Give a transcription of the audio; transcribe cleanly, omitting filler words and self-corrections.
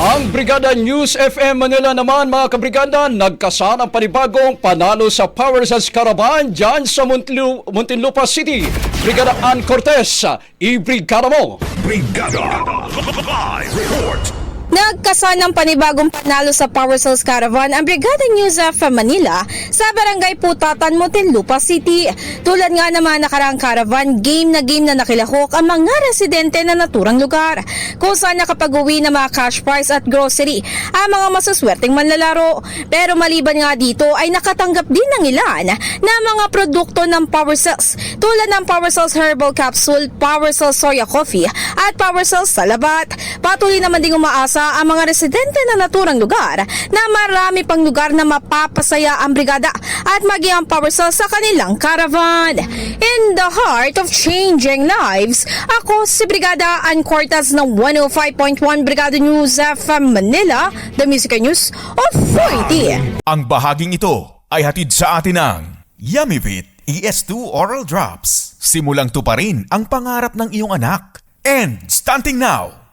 Ang Brigada News FM Manila naman mga kabrigada, nagkasana ang panibagong panalo sa Power Cells Caravan dyan sa Muntinlupa City. Brigada Ann Cortez, i-brigada mo! Brigada Live Report. Nagkasanang panibagong panalo sa Power Cells Caravan ang Brigada News of Manila sa Barangay Putatan, Muntinlupa City. Tulad nga naman nakaraang caravan, game na nakilahok ang mga residente na naturang lugar, kung saan nakapag-uwi ng mga cash prize at grocery ang mga masuswerteng manlalaro. Pero maliban nga dito ay nakatanggap din ng ilan na mga produkto ng Power Cells tulad ng Power Cells Herbal Capsule, Power Cells Soya Coffee at Power Cells Salabat. Patuloy naman ding umaasa ang mga residente na naturang lugar na marami pang lugar na mapapasaya ang brigada at maging ang Power Cells sa kanilang caravan. In the heart of changing lives, ako si Brigada Ann Cortez ng 105.1 Brigada News FM Manila, the Music News Authority. Ang bahaging ito ay hatid sa atin ng Yummyvit ES2 Oral Drops. Simulang tuparin ang pangarap ng iyong anak. And stunting now,